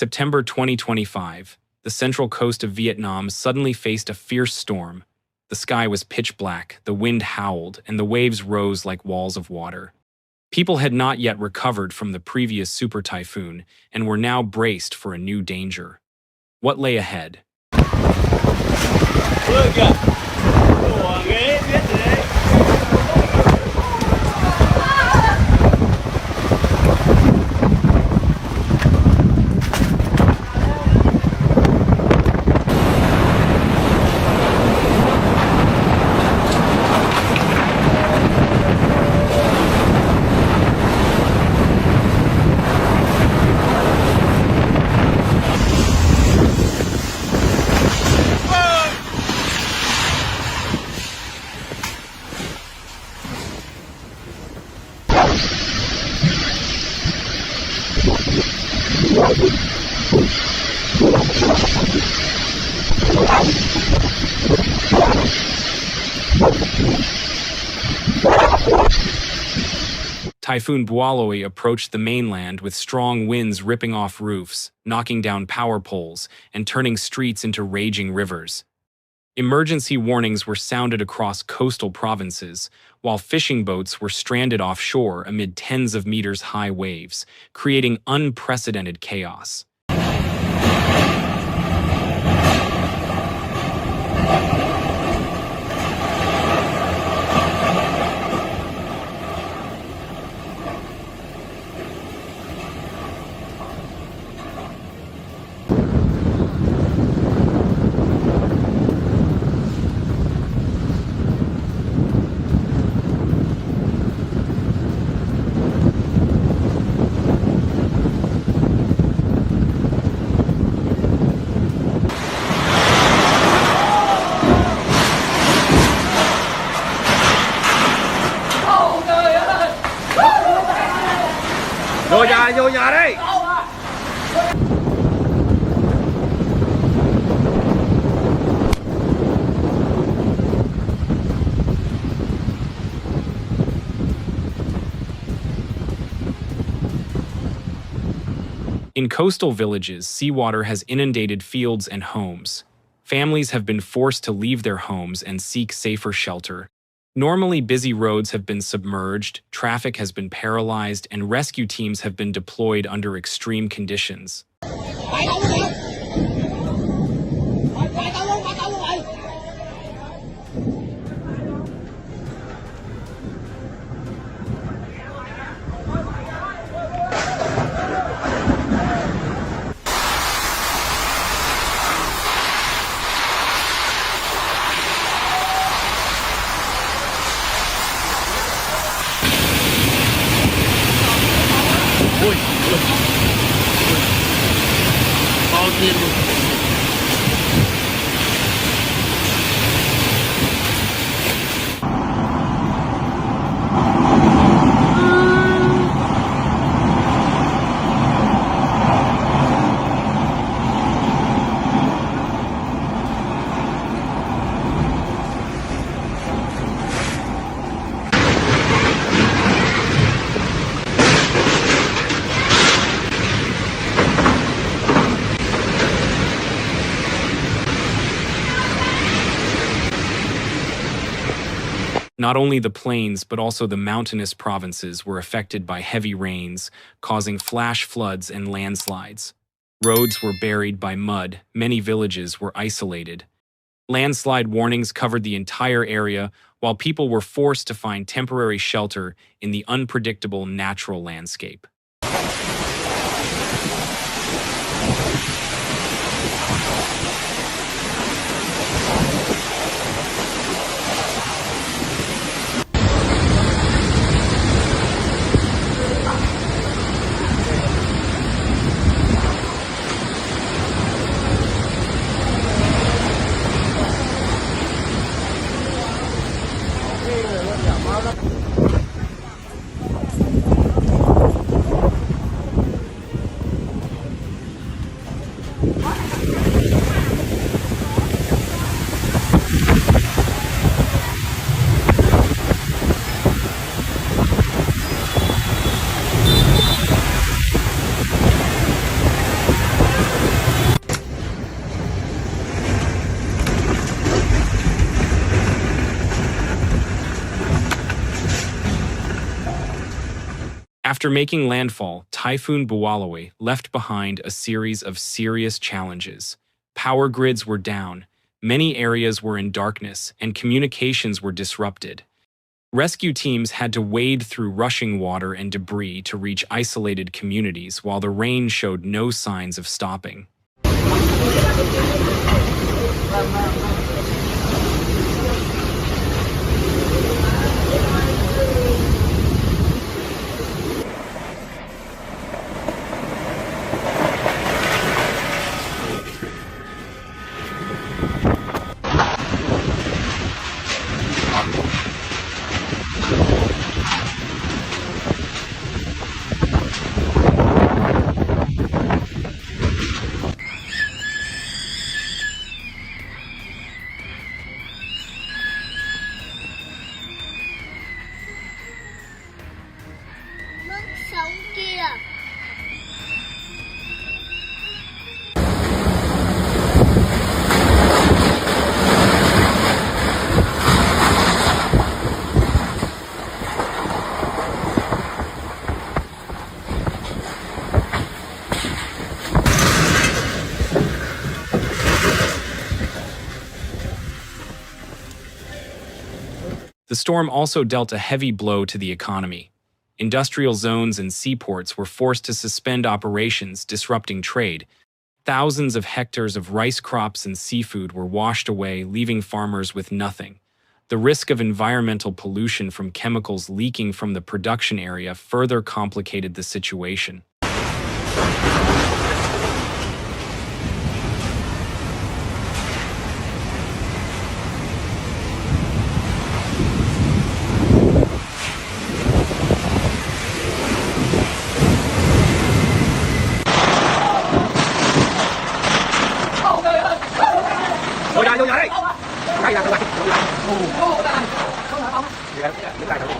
September 2025, the central coast of Vietnam suddenly faced a fierce storm. The sky was pitch black, the wind howled, and the waves rose like walls of water. People had not yet recovered from the previous super typhoon and were now braced for a new danger. What lay ahead? Typhoon Bualoi approached the mainland with strong winds ripping off roofs, knocking down power poles, and turning streets into raging rivers. Emergency warnings were sounded across coastal provinces, while fishing boats were stranded offshore amid tens of meters high waves, creating unprecedented chaos. Vô nhà đi. In coastal villages, seawater has inundated fields and homes. Families have been forced to leave their homes and seek safer shelter. Normally busy roads have been submerged, traffic has been paralyzed, and rescue teams have been deployed under extreme conditions. Bao tiền luôn. Not only the plains, but also the mountainous provinces were affected by heavy rains, causing flash floods and landslides. Roads were buried by mud, many villages were isolated. Landslide warnings covered the entire area, while people were forced to find temporary shelter in the unpredictable natural landscape. After making landfall, Typhoon Bualoi left behind a series of serious challenges. Power grids were down, many areas were in darkness, and communications were disrupted. Rescue teams had to wade through rushing water and debris to reach isolated communities while the rain showed no signs of stopping. Sống kia. The storm also dealt a heavy blow to the economy. Industrial zones and seaports were forced to suspend operations, disrupting trade. Thousands of hectares of rice crops and seafood were washed away, leaving farmers with nothing. The risk of environmental pollution from chemicals leaking from the production area further complicated the situation. Vô nhà đây. Đây là các bạn. Vô lại. Đứng lại thôi.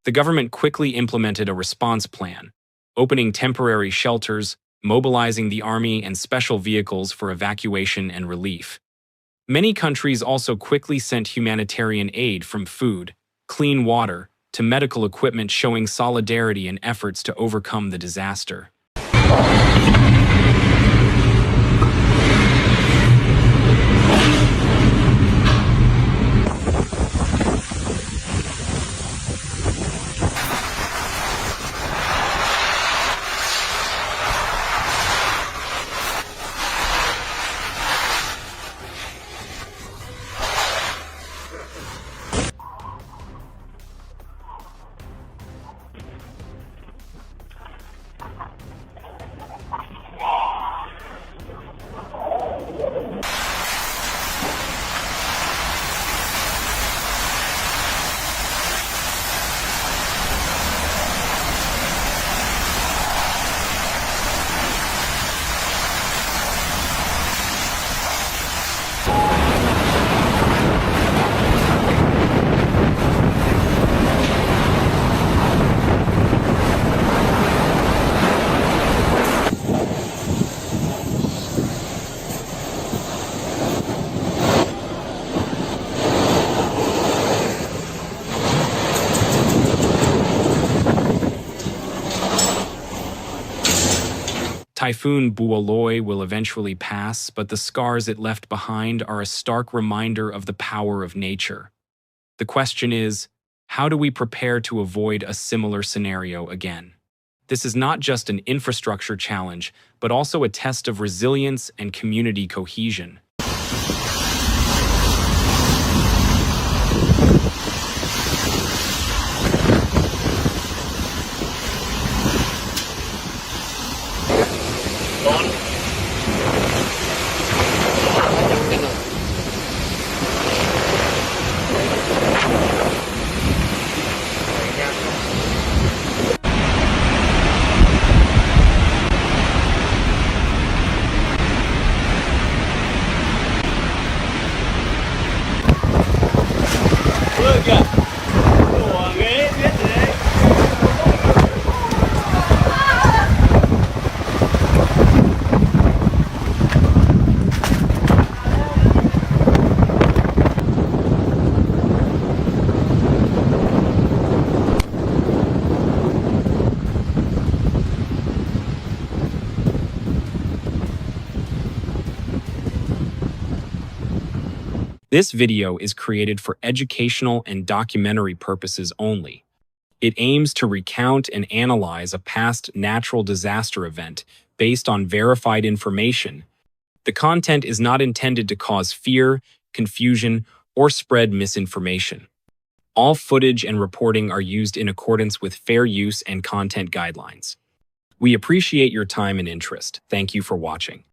The government quickly implemented a response plan, opening temporary shelters, mobilizing the army and special vehicles for evacuation and relief. Many countries also quickly sent humanitarian aid, from food, clean water, to medical equipment, showing solidarity in efforts to overcome the disaster. Typhoon Bualoi will eventually pass, but the scars it left behind are a stark reminder of the power of nature. The question is, how do we prepare to avoid a similar scenario again? This is not just an infrastructure challenge, but also a test of resilience and community cohesion. This video is created for educational and documentary purposes only. It aims to recount and analyze a past natural disaster event based on verified information. The content is not intended to cause fear, confusion, or spread misinformation. All footage and reporting are used in accordance with fair use and content guidelines. We appreciate your time and interest. Thank you for watching.